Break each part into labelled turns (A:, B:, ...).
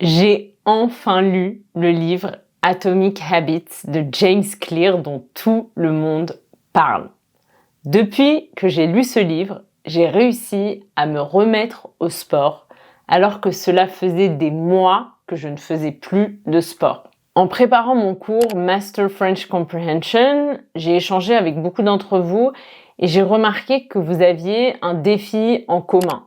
A: J'ai enfin lu le livre Atomic Habits de James Clear dont tout le monde parle. Depuis que j'ai lu ce livre, j'ai réussi à me remettre au sport alors que cela faisait des mois que je ne faisais plus de sport. En préparant mon cours Master French Comprehension, j'ai échangé avec beaucoup d'entre vous et j'ai remarqué que vous aviez un défi en commun.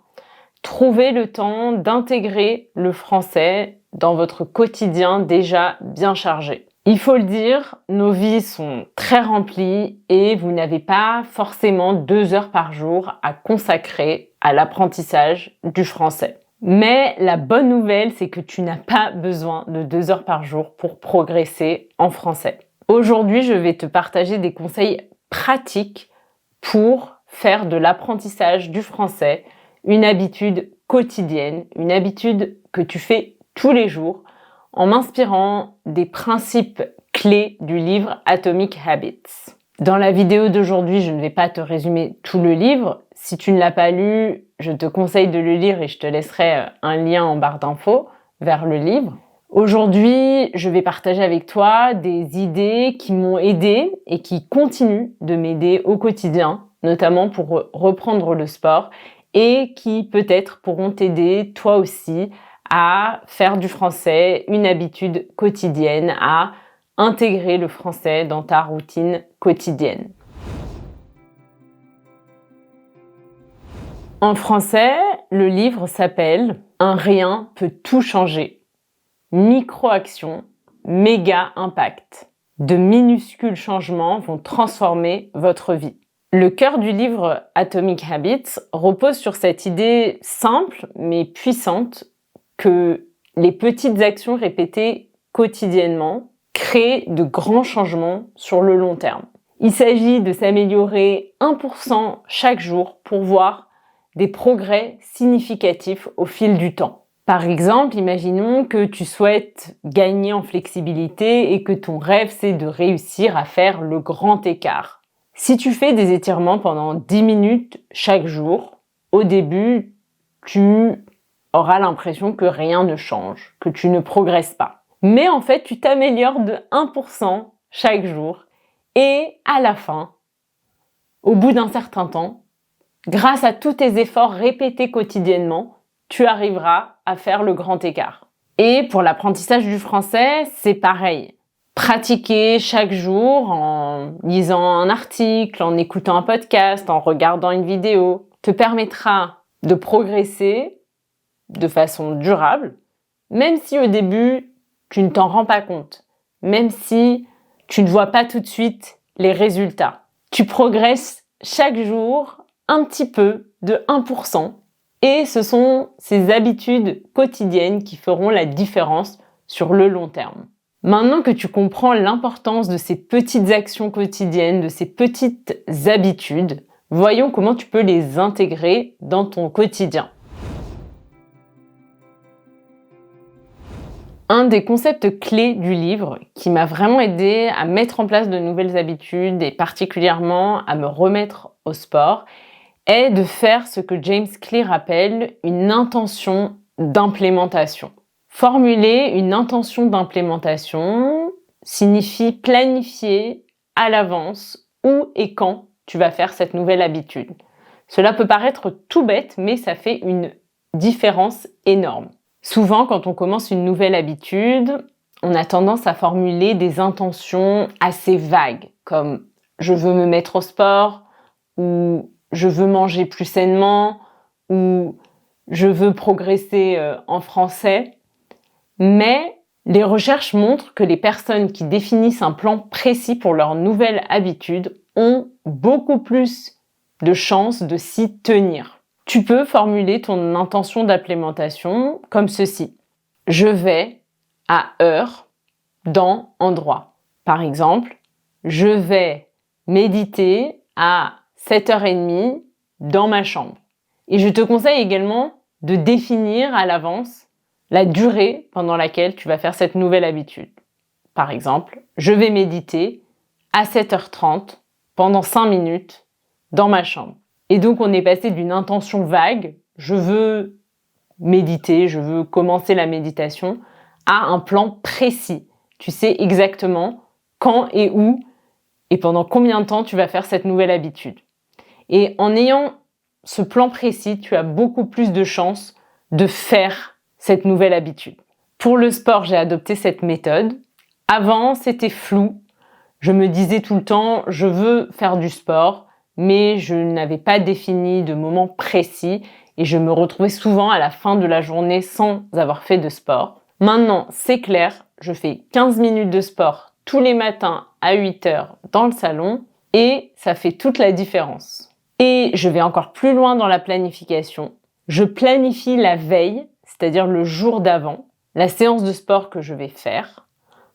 A: Trouver le temps d'intégrer le français dans votre quotidien déjà bien chargé. Il faut le dire, nos vies sont très remplies et vous n'avez pas forcément 2 heures par jour à consacrer à l'apprentissage du français. Mais la bonne nouvelle, c'est que tu n'as pas besoin de 2 heures par jour pour progresser en français. Aujourd'hui, je vais te partager des conseils pratiques pour faire de l'apprentissage du français une habitude quotidienne, une habitude que tu fais tous les jours en m'inspirant des principes clés du livre Atomic Habits. Dans la vidéo d'aujourd'hui, je ne vais pas te résumer tout le livre. Si tu ne l'as pas lu, je te conseille de le lire et je te laisserai un lien en barre d'infos vers le livre. Aujourd'hui, je vais partager avec toi des idées qui m'ont aidé et qui continuent de m'aider au quotidien, notamment pour reprendre le sport et qui peut-être pourront t'aider toi aussi à faire du français une habitude quotidienne, à intégrer le français dans ta routine quotidienne. En français, le livre s'appelle « Un rien peut tout changer ». Micro-action, méga impact. De minuscules changements vont transformer votre vie. Le cœur du livre Atomic Habits repose sur cette idée simple mais puissante que les petites actions répétées quotidiennement créent de grands changements sur le long terme. Il s'agit de s'améliorer 1% chaque jour pour voir des progrès significatifs au fil du temps. Par exemple, imaginons que tu souhaites gagner en flexibilité et que ton rêve c'est de réussir à faire le grand écart. Si tu fais des étirements pendant 10 minutes chaque jour, au début, tu auras l'impression que rien ne change, que tu ne progresses pas. Mais en fait, tu t'améliores de 1% chaque jour et à la fin, au bout d'un certain temps, grâce à tous tes efforts répétés quotidiennement, tu arriveras à faire le grand écart. Et pour l'apprentissage du français, c'est pareil. Pratiquer chaque jour en lisant un article, en écoutant un podcast, en regardant une vidéo, te permettra de progresser de façon durable, même si au début, tu ne t'en rends pas compte, même si tu ne vois pas tout de suite les résultats. Tu progresses chaque jour un petit peu de 1%. Et ce sont ces habitudes quotidiennes qui feront la différence sur le long terme. Maintenant que tu comprends l'importance de ces petites actions quotidiennes, de ces petites habitudes, voyons comment tu peux les intégrer dans ton quotidien. Un des concepts clés du livre qui m'a vraiment aidé à mettre en place de nouvelles habitudes et particulièrement à me remettre au sport est de faire ce que James Clear appelle une intention d'implémentation. Formuler une intention d'implémentation signifie planifier à l'avance où et quand tu vas faire cette nouvelle habitude. Cela peut paraître tout bête, mais ça fait une différence énorme. Souvent, quand on commence une nouvelle habitude, on a tendance à formuler des intentions assez vagues, comme « je veux me mettre au sport » ou « je veux manger plus sainement » ou « je veux progresser en français ». Mais les recherches montrent que les personnes qui définissent un plan précis pour leur nouvelle habitude ont beaucoup plus de chances de s'y tenir. Tu peux formuler ton intention d'implémentation comme ceci. Je vais à heure dans endroit. Par exemple, je vais méditer à 7h30 dans ma chambre. Et je te conseille également de définir à l'avance la durée pendant laquelle tu vas faire cette nouvelle habitude. Par exemple, je vais méditer à 7h30 pendant 5 minutes dans ma chambre. Et donc, on est passé d'une intention vague, je veux méditer, je veux commencer la méditation, à un plan précis. Tu sais exactement quand et où et pendant combien de temps tu vas faire cette nouvelle habitude. Et en ayant ce plan précis, tu as beaucoup plus de chances de faire cette nouvelle habitude. Pour le sport, j'ai adopté cette méthode. Avant, c'était flou. Je me disais tout le temps, je veux faire du sport, mais je n'avais pas défini de moment précis et je me retrouvais souvent à la fin de la journée sans avoir fait de sport. Maintenant, c'est clair, je fais 15 minutes de sport tous les matins à 8 heures dans le salon et ça fait toute la différence. Et je vais encore plus loin dans la planification. Je planifie la veille, c'est-à-dire le jour d'avant, la séance de sport que je vais faire,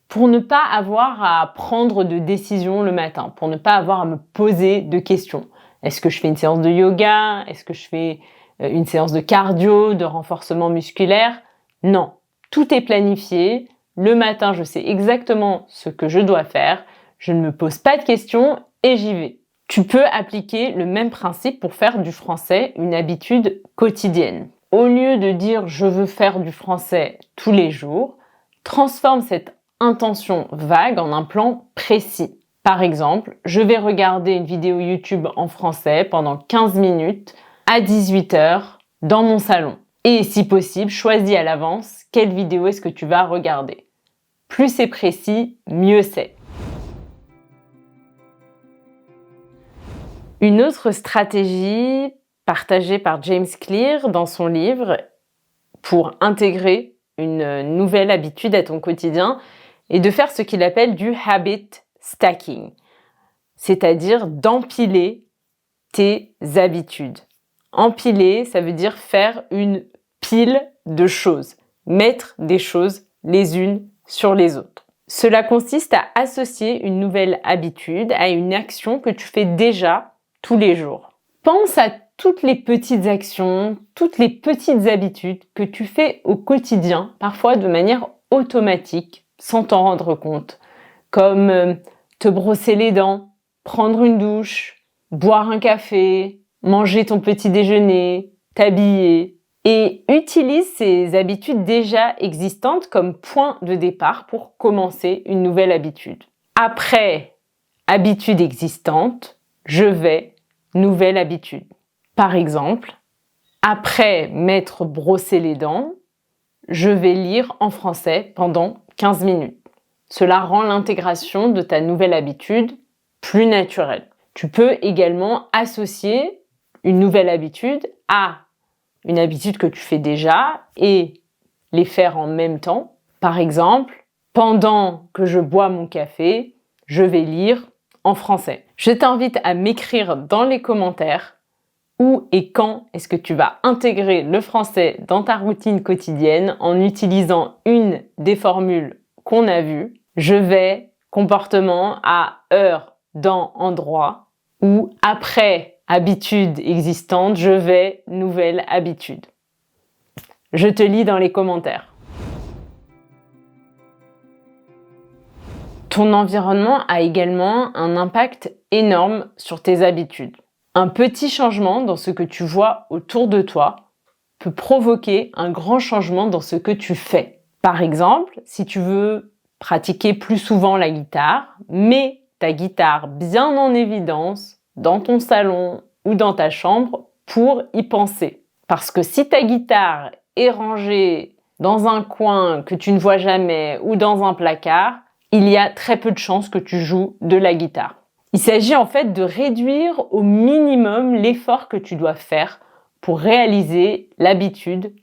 A: pour ne pas avoir à prendre de décision le matin, pour ne pas avoir à me poser de questions. Est-ce que je fais une séance de yoga? Est-ce que je fais une séance de cardio, de renforcement musculaire? Non, tout est planifié. Le matin, je sais exactement ce que je dois faire. Je ne me pose pas de questions et j'y vais. Tu peux appliquer le même principe pour faire du français une habitude quotidienne. Au lieu de dire je veux faire du français tous les jours, transforme cette intention vague en un plan précis. Par exemple, je vais regarder une vidéo YouTube en français pendant 15 minutes à 18 heures dans mon salon. Et si possible, choisis à l'avance quelle vidéo est-ce que tu vas regarder. Plus c'est précis, mieux c'est. Une autre stratégie partagée par James Clear dans son livre pour intégrer une nouvelle habitude à ton quotidien est de faire ce qu'il appelle du habit stacking, c'est-à-dire d'empiler tes habitudes. Empiler, ça veut dire faire une pile de choses, mettre des choses les unes sur les autres. Cela consiste à associer une nouvelle habitude à une action que tu fais déjà tous les jours. Pense à toutes les petites actions, toutes les petites habitudes que tu fais au quotidien, parfois de manière automatique, sans t'en rendre compte, comme te brosser les dents, prendre une douche, boire un café, manger ton petit déjeuner, t'habiller. Et utilise ces habitudes déjà existantes comme point de départ pour commencer une nouvelle habitude. Après habitude existante, je vais nouvelle habitude. Par exemple, après m'être brossé les dents, je vais lire en français pendant 15 minutes. Cela rend l'intégration de ta nouvelle habitude plus naturelle. Tu peux également associer une nouvelle habitude à une habitude que tu fais déjà et les faire en même temps. Par exemple, pendant que je bois mon café, je vais lire en français. Je t'invite à m'écrire dans les commentaires où et quand est-ce que tu vas intégrer le français dans ta routine quotidienne en utilisant une des formules qu'on a vues. Je vais, comportement à heure, dans, endroit, ou après habitude existante, je vais, nouvelle habitude. Je te lis dans les commentaires. Ton environnement a également un impact énorme sur tes habitudes. Un petit changement dans ce que tu vois autour de toi peut provoquer un grand changement dans ce que tu fais. Par exemple, si tu veux pratiquer plus souvent la guitare, mets ta guitare bien en évidence dans ton salon ou dans ta chambre pour y penser. Parce que si ta guitare est rangée dans un coin que tu ne vois jamais ou dans un placard, il y a très peu de chances que tu joues de la guitare. Il s'agit en fait de réduire au minimum l'effort que tu dois faire pour réaliser l'habitude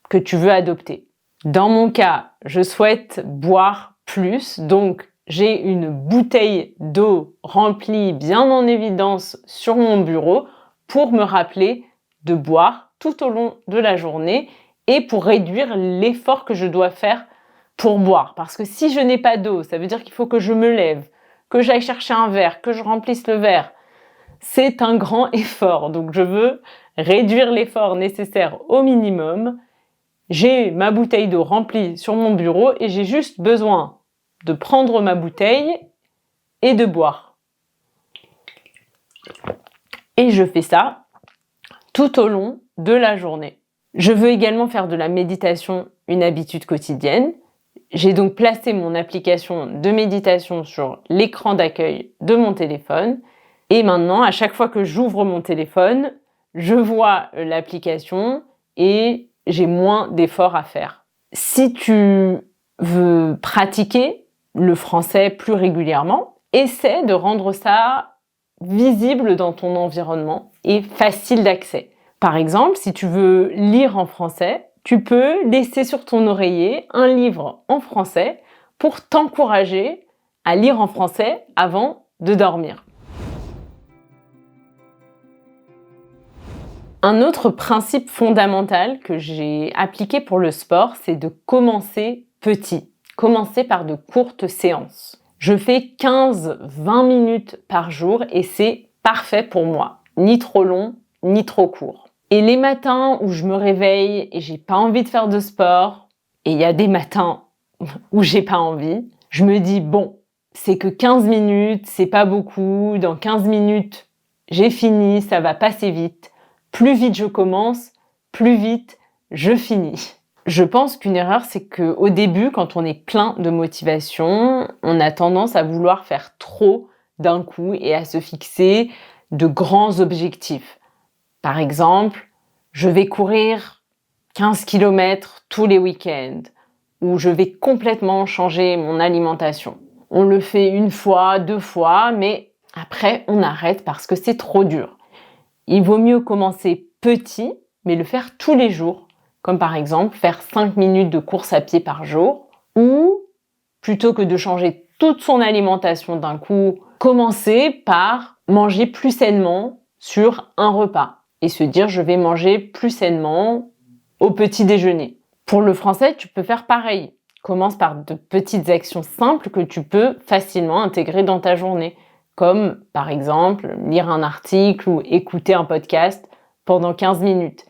A: que tu veux adopter. Dans mon cas, je souhaite boire plus, donc j'ai une bouteille d'eau remplie bien en évidence sur mon bureau pour me rappeler de boire tout au long de la journée et pour réduire l'effort que je dois faire pour boire. Parce que si je n'ai pas d'eau, ça veut dire qu'il faut que je me lève, que j'aille chercher un verre, que je remplisse le verre. C'est un grand effort, donc je veux réduire l'effort nécessaire au minimum. J'ai ma bouteille d'eau remplie sur mon bureau et j'ai juste besoin de prendre ma bouteille et de boire. Et je fais ça tout au long de la journée. Je veux également faire de la méditation une habitude quotidienne. J'ai donc placé mon application de méditation sur l'écran d'accueil de mon téléphone. Et maintenant, à chaque fois que j'ouvre mon téléphone, je vois l'application et j'ai moins d'efforts à faire. Si tu veux pratiquer le français plus régulièrement, essaie de rendre ça visible dans ton environnement et facile d'accès. Par exemple, si tu veux lire en français, tu peux laisser sur ton oreiller un livre en français pour t'encourager à lire en français avant de dormir. Un autre principe fondamental que j'ai appliqué pour le sport, c'est de commencer petit. Commencer par de courtes séances. Je fais 15-20 minutes par jour et c'est parfait pour moi. Ni trop long, ni trop court. Et les matins où je me réveille et j'ai pas envie de faire de sport, et il y a des matins où j'ai pas envie, je me dis bon, c'est que 15 minutes, c'est pas beaucoup, dans 15 minutes, j'ai fini, ça va passer vite. Plus vite je commence, plus vite je finis. Je pense qu'une erreur, c'est qu'au début, quand on est plein de motivation, on a tendance à vouloir faire trop d'un coup et à se fixer de grands objectifs. Par exemple, je vais courir 15 km tous les week-ends ou je vais complètement changer mon alimentation. On le fait une fois, 2 fois, mais après, on arrête parce que c'est trop dur. Il vaut mieux commencer petit, mais le faire tous les jours, comme par exemple faire 5 minutes de course à pied par jour ou, plutôt que de changer toute son alimentation d'un coup, commencer par manger plus sainement sur un repas et se dire je vais manger plus sainement au petit déjeuner. Pour le français, tu peux faire pareil. Commence par de petites actions simples que tu peux facilement intégrer dans ta journée, comme par exemple lire un article ou écouter un podcast pendant 15 minutes.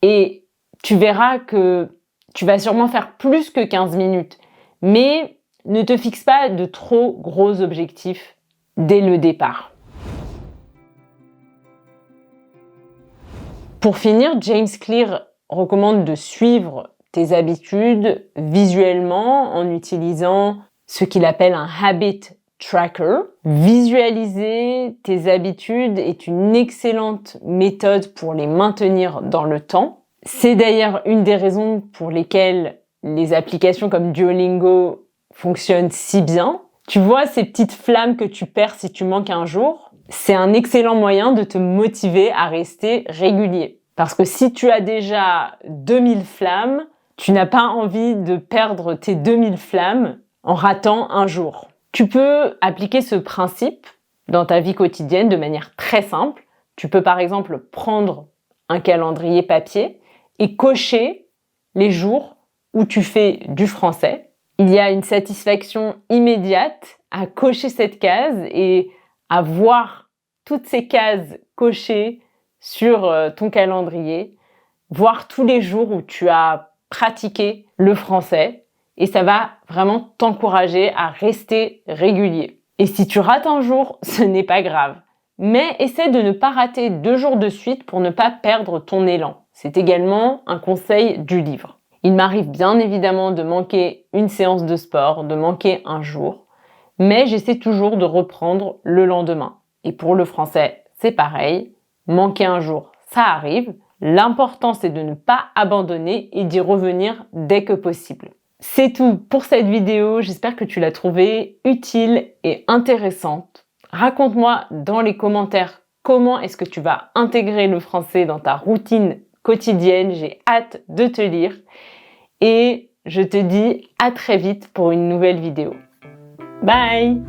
A: Et tu verras que tu vas sûrement faire plus que 15 minutes, mais ne te fixe pas de trop gros objectifs dès le départ. Pour finir, James Clear recommande de suivre tes habitudes visuellement en utilisant ce qu'il appelle un habit tracker. Visualiser tes habitudes est une excellente méthode pour les maintenir dans le temps. C'est d'ailleurs une des raisons pour lesquelles les applications comme Duolingo fonctionnent si bien. Tu vois ces petites flammes que tu perds si tu manques un jour? C'est un excellent moyen de te motiver à rester régulier. Parce que si tu as déjà 2000 flammes, tu n'as pas envie de perdre tes 2000 flammes en ratant un jour. Tu peux appliquer ce principe dans ta vie quotidienne de manière très simple. Tu peux par exemple prendre un calendrier papier et cocher les jours où tu fais du français. Il y a une satisfaction immédiate à cocher cette case et à voir toutes ces cases cochées sur ton calendrier, voir tous les jours où tu as pratiqué le français et ça va vraiment t'encourager à rester régulier. Et si tu rates un jour, ce n'est pas grave. Mais essaie de ne pas rater 2 jours de suite pour ne pas perdre ton élan. C'est également un conseil du livre. Il m'arrive bien évidemment de manquer une séance de sport, de manquer un jour, mais j'essaie toujours de reprendre le lendemain. Et pour le français, c'est pareil. Manquer un jour, ça arrive. L'important, c'est de ne pas abandonner et d'y revenir dès que possible. C'est tout pour cette vidéo. J'espère que tu l'as trouvée utile et intéressante. Raconte-moi dans les commentaires comment est-ce que tu vas intégrer le français dans ta routine quotidienne. J'ai hâte de te lire. Et je te dis à très vite pour une nouvelle vidéo. Bye!